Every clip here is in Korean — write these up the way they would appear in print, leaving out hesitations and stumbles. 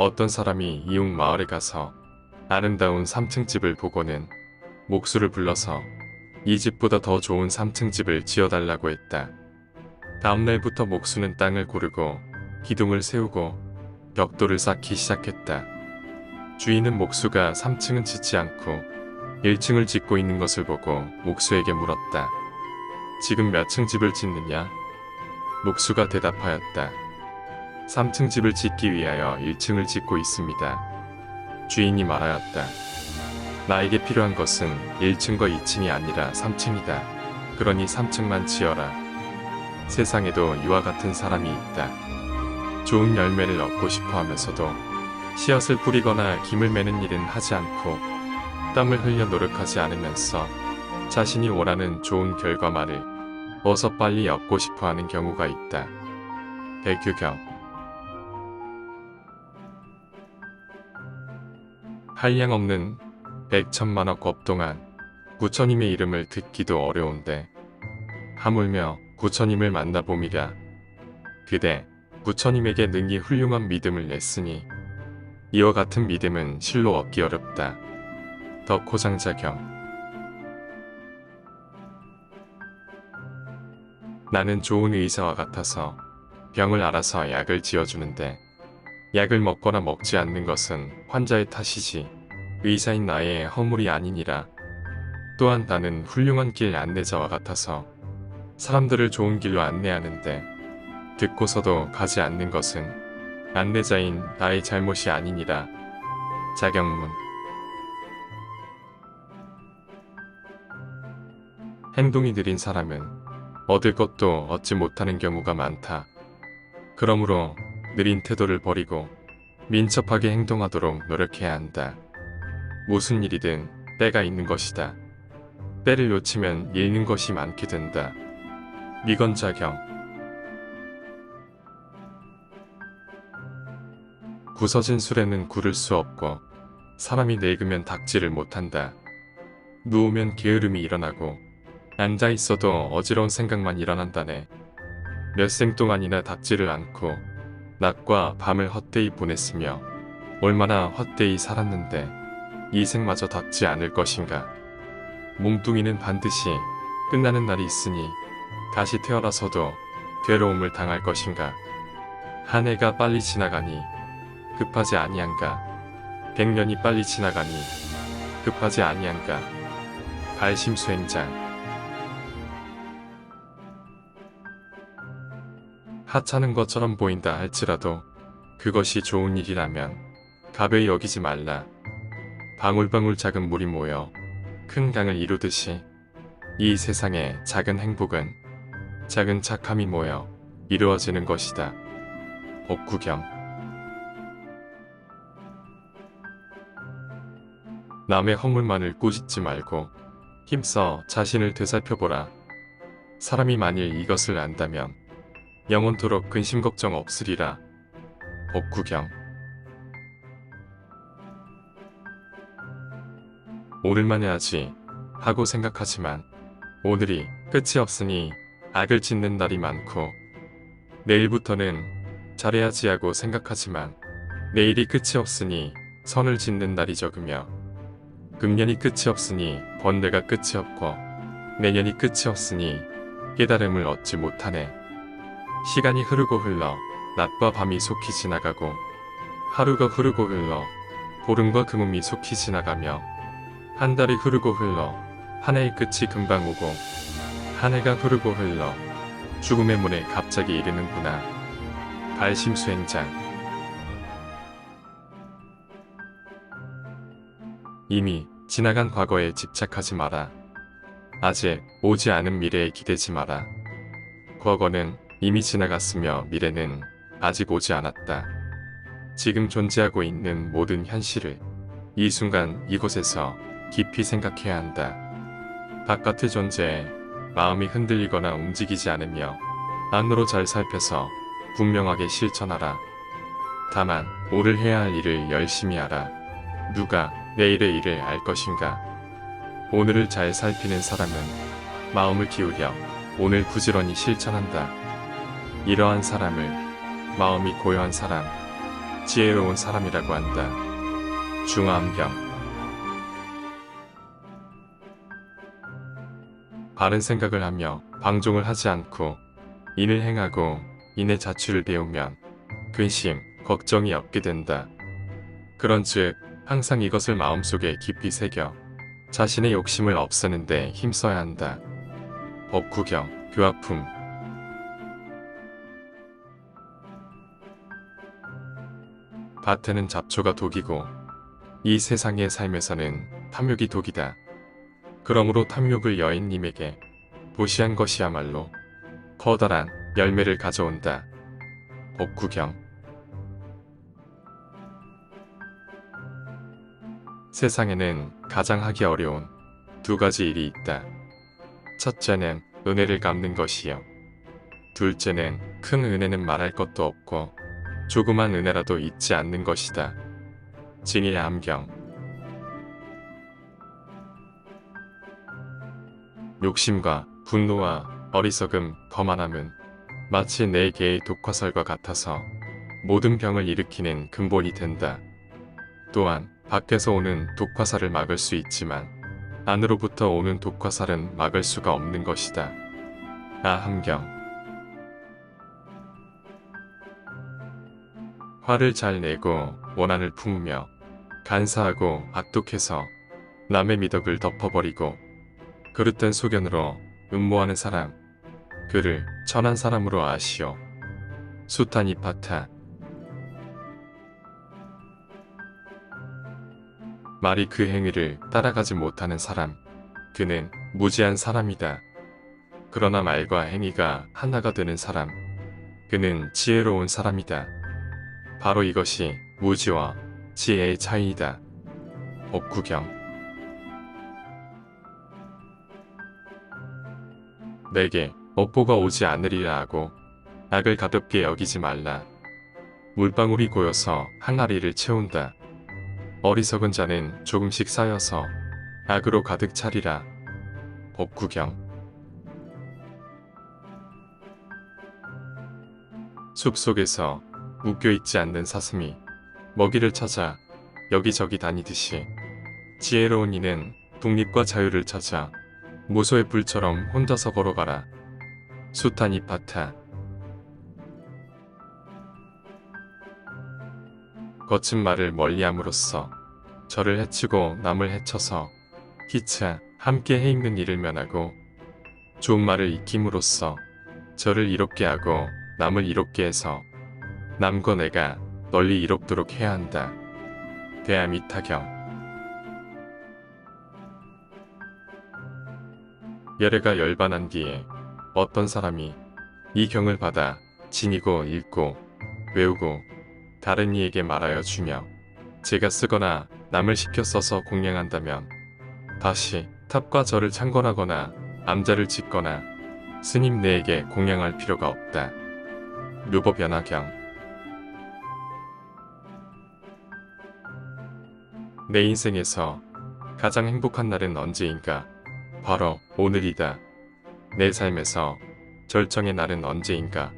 어떤 사람이 이웃 마을에 가서 아름다운 3층 집을 보고는 목수를 불러서 이 집보다 더 좋은 3층 집을 지어달라고 했다. 다음날부터 목수는 땅을 고르고 기둥을 세우고 벽돌을 쌓기 시작했다. 주인은 목수가 3층은 짓지 않고 1층을 짓고 있는 것을 보고 목수에게 물었다. 지금 몇 층 집을 짓느냐? 목수가 대답하였다. 3층 집을 짓기 위하여 1층을 짓고 있습니다. 주인이 말하였다. 나에게 필요한 것은 1층과 2층이 아니라 3층이다. 그러니 3층만 지어라. 세상에도 이와 같은 사람이 있다. 좋은 열매를 얻고 싶어 하면서도 씨앗을 뿌리거나 김을 매는 일은 하지 않고 땀을 흘려 노력하지 않으면서 자신이 원하는 좋은 결과만을 어서 빨리 얻고 싶어 하는 경우가 있다. 백규경. 한량없는 백천만억 업 동안 부처님의 이름을 듣기도 어려운데 하물며 부처님을 만나봄이라. 그대 부처님에게 능히 훌륭한 믿음을 냈으니 이와 같은 믿음은 실로 얻기 어렵다. 덕호장자경. 나는 좋은 의사와 같아서 병을 알아서 약을 지어주는데 약을 먹거나 먹지 않는 것은 환자의 탓이지 의사인 나의 허물이 아니니라. 또한 나는 훌륭한 길 안내자와 같아서 사람들을 좋은 길로 안내하는데 듣고서도 가지 않는 것은 안내자인 나의 잘못이 아니니라. 자경문. 행동이 느린 사람은 얻을 것도 얻지 못하는 경우가 많다. 그러므로 느린 태도를 버리고 민첩하게 행동하도록 노력해야 한다. 무슨 일이든 때가 있는 것이다. 때를 놓치면 잃는 것이 많게 된다. 미건자경. 부서진 술에는 구를 수 없고 사람이 늙으면 닥지를 못한다. 누우면 게으름이 일어나고 앉아있어도 어지러운 생각만 일어난다네. 몇 생 동안이나 닥지를 않고 낮과 밤을 헛되이 보냈으며 얼마나 헛되이 살았는데 이 생마저 닥지 않을 것인가. 몽둥이는 반드시 끝나는 날이 있으니 다시 태어나서도 괴로움을 당할 것인가. 한 해가 빨리 지나가니 급하지 아니한가. 100년이 빨리 지나가니 급하지 아니한가. 발심수행장. 하찮은 것처럼 보인다 할지라도 그것이 좋은 일이라면 가벼이 여기지 말라. 방울방울 작은 물이 모여 큰 강을 이루듯이 이 세상의 작은 행복은 작은 착함이 모여 이루어지는 것이다. 옥구경. 남의 허물만을 꾸짖지 말고 힘써 자신을 되살펴보라. 사람이 만일 이것을 안다면 영원토록 근심 걱정 없으리라. 옥구경. 오늘만 해야지 하고 생각하지만 오늘이 끝이 없으니 악을 짓는 날이 많고 내일부터는 잘해야지 하고 생각하지만 내일이 끝이 없으니 선을 짓는 날이 적으며 금년이 끝이 없으니 번뇌가 끝이 없고 내년이 끝이 없으니 깨달음을 얻지 못하네. 시간이 흐르고 흘러 낮과 밤이 속히 지나가고 하루가 흐르고 흘러 보름과 금음이 속히 지나가며 한 달이 흐르고 흘러 한 해의 끝이 금방 오고 한 해가 흐르고 흘러 죽음의 문에 갑자기 이르는구나. 발심수행장. 이미 지나간 과거에 집착하지 마라. 아직 오지 않은 미래에 기대지 마라. 과거는 이미 지나갔으며 미래는 아직 오지 않았다. 지금 존재하고 있는 모든 현실을 이 순간 이곳에서 깊이 생각해야 한다. 바깥의 존재에 마음이 흔들리거나 움직이지 않으며 안으로 잘 살펴서 분명하게 실천하라. 다만 오늘 해야 할 일을 열심히 하라. 누가 내일의 일을 알 것인가. 오늘을 잘 살피는 사람은 마음을 기울여 오늘 부지런히 실천한다. 이러한 사람을 마음이 고요한 사람, 지혜로운 사람이라고 한다. 중화암경. 바른 생각을 하며 방종을 하지 않고 인을 행하고 인의 자취를 배우면 근심, 걱정이 없게 된다. 그런즉 항상 이것을 마음속에 깊이 새겨 자신의 욕심을 없애는 데 힘써야 한다. 법구경, 교화품. 밭에는 잡초가 독이고 이 세상의 삶에서는 탐욕이 독이다. 그러므로 탐욕을 여인님에게 보시한 것이야말로 커다란 열매를 가져온다. 법구경. 세상에는 가장 하기 어려운 두 가지 일이 있다. 첫째는 은혜를 갚는 것이요. 둘째는 큰 은혜는 말할 것도 없고 조그만 은혜라도 잊지 않는 것이다. 진의 암경. 욕심과 분노와 어리석음, 거만함은 마치 네 개의 독화살과 같아서 모든 병을 일으키는 근본이 된다. 또한 밖에서 오는 독화살을 막을 수 있지만 안으로부터 오는 독화살은 막을 수가 없는 것이다. 아함경. 화를 잘 내고 원한을 품으며 간사하고 악독해서 남의 미덕을 덮어버리고 그릇된 소견으로 음모하는 사람, 그를 천한 사람으로 아시오. 수타니파타. 말이 그 행위를 따라가지 못하는 사람, 그는 무지한 사람이다. 그러나 말과 행위가 하나가 되는 사람, 그는 지혜로운 사람이다. 바로 이것이 무지와 지혜의 차이이다. 법구경. 내게 업보가 오지 않으리라 하고 악을 가볍게 여기지 말라. 물방울이 고여서 항아리를 채운다. 어리석은 자는 조금씩 쌓여서 악으로 가득 차리라. 법구경. 숲속에서 묶여있지 않는 사슴이 먹이를 찾아 여기저기 다니듯이 지혜로운 이는 독립과 자유를 찾아 모소의 불처럼 혼자서 걸어가라. 수타니파타. 거친 말을 멀리함으로써 저를 해치고 남을 해쳐서 기차 함께 해입는 일을 면하고 좋은 말을 익힘으로써 저를 이롭게 하고 남을 이롭게 해서 남과 내가 널리 이롭도록 해야 한다. 대아미타경. 열애가 열반한 뒤에 어떤 사람이 이 경을 받아 지니고 읽고 외우고 다른 이에게 말하여 주며 제가 쓰거나 남을 시켜 써서 공양한다면 다시 탑과 절을 창건하거나 암자를 짓거나 스님 내에게 공양할 필요가 없다. 묘법연화경. 내 인생에서 가장 행복한 날은 언제인가? 바로 오늘이다. 내 삶에서 절정의 날은 언제인가?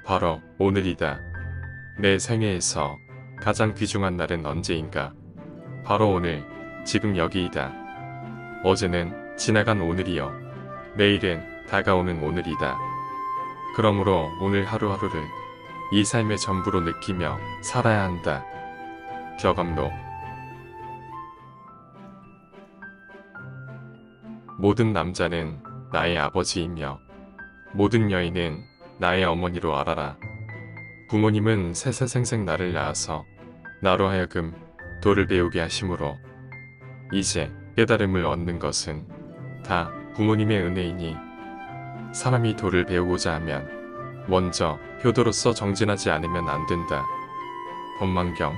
바로 오늘이다. 내 생애에서 가장 귀중한 날은 언제인가? 바로 오늘, 지금 여기이다. 어제는 지나간 오늘이요. 내일은 다가오는 오늘이다. 그러므로 오늘 하루하루를 이 삶의 전부로 느끼며 살아야 한다. 격암록. 모든 남자는 나의 아버지이며 모든 여인은 나의 어머니로 알아라. 부모님은 세세생생 나를 낳아서 나로 하여금 도를 배우게 하심으로 이제 깨달음을 얻는 것은 다 부모님의 은혜이니 사람이 도를 배우고자 하면 먼저 효도로서 정진하지 않으면 안 된다. 법망경.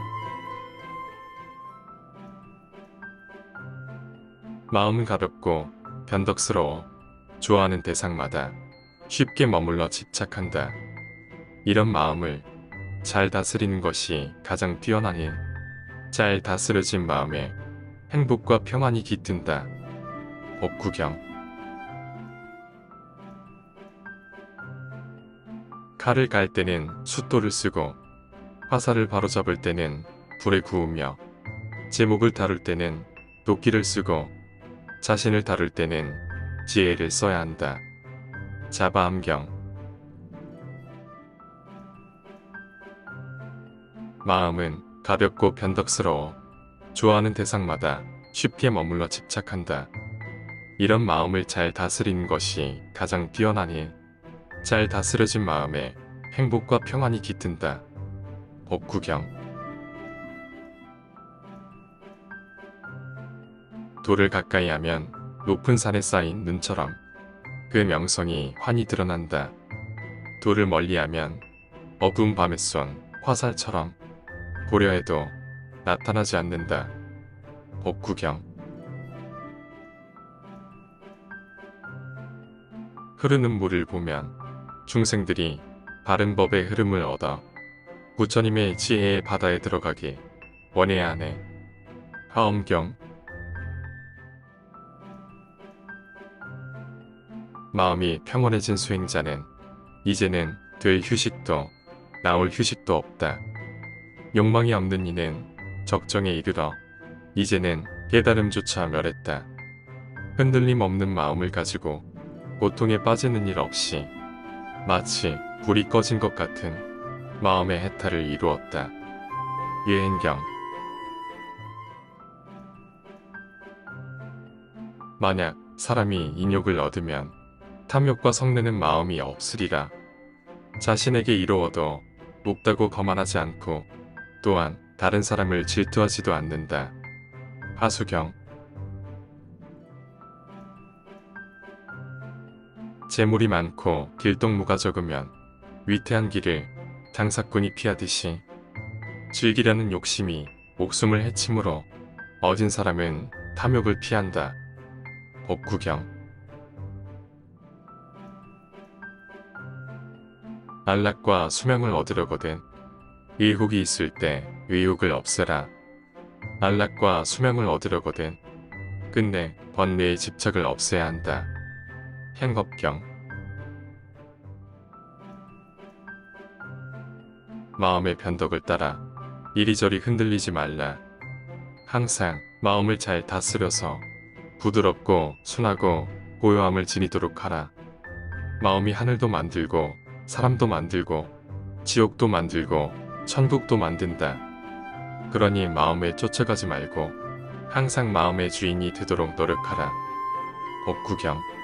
마음은 가볍고 변덕스러워 좋아하는 대상마다 쉽게 머물러 집착한다. 이런 마음을 잘 다스리는 것이 가장 뛰어나니 잘 다스려진 마음에 행복과 평안이 깃든다. 법구경. 칼을 갈 때는 숫도를 쓰고 화살을 바로잡을 때는 불에 구우며 제목을 다룰 때는 도끼를 쓰고 자신을 다룰 때는 지혜를 써야 한다. 자바암경. 마음은 가볍고 변덕스러워 좋아하는 대상마다 쉽게 머물러 집착한다. 이런 마음을 잘 다스리는 것이 가장 뛰어난 일. 잘 다스려진 마음에 행복과 평안이 깃든다. 법구경. 돌을 가까이 하면 높은 산에 쌓인 눈처럼 그 명성이 환히 드러난다. 돌을 멀리하면 어두운 밤에 쏜 화살처럼 보려 해도 나타나지 않는다. 법구경. 흐르는 물을 보면 중생들이 바른 법의 흐름을 얻어 부처님의 지혜의 바다에 들어가길 원해야 하네. 화엄경. 마음이 평온해진 수행자는 이제는 될 휴식도 나올 휴식도 없다. 욕망이 없는 이는 적정에 이르러 이제는 깨달음조차 멸했다. 흔들림 없는 마음을 가지고 고통에 빠지는 일 없이 마치 불이 꺼진 것 같은 마음의 해탈을 이루었다. 유행경. 만약 사람이 인욕을 얻으면 탐욕과 성내는 마음이 없으리라. 자신에게 이루어도 높다고 거만하지 않고 또한 다른 사람을 질투하지도 않는다. 하수경. 재물이 많고 길동무가 적으면 위태한 길을 장사꾼이 피하듯이 즐기려는 욕심이 목숨을 해치므로 얻은 사람은 탐욕을 피한다. 법구경. 안락과 수명을 얻으려거든 의혹이 있을 때 의혹을 없애라. 안락과 수명을 얻으려거든 끝내 번뇌의 집착을 없애야 한다. 행법경. 마음의 변덕을 따라 이리저리 흔들리지 말라. 항상 마음을 잘 다스려서 부드럽고 순하고 고요함을 지니도록 하라. 마음이 하늘도 만들고 사람도 만들고 지옥도 만들고 천국도 만든다. 그러니 마음에 쫓아가지 말고 항상 마음의 주인이 되도록 노력하라. 법구경.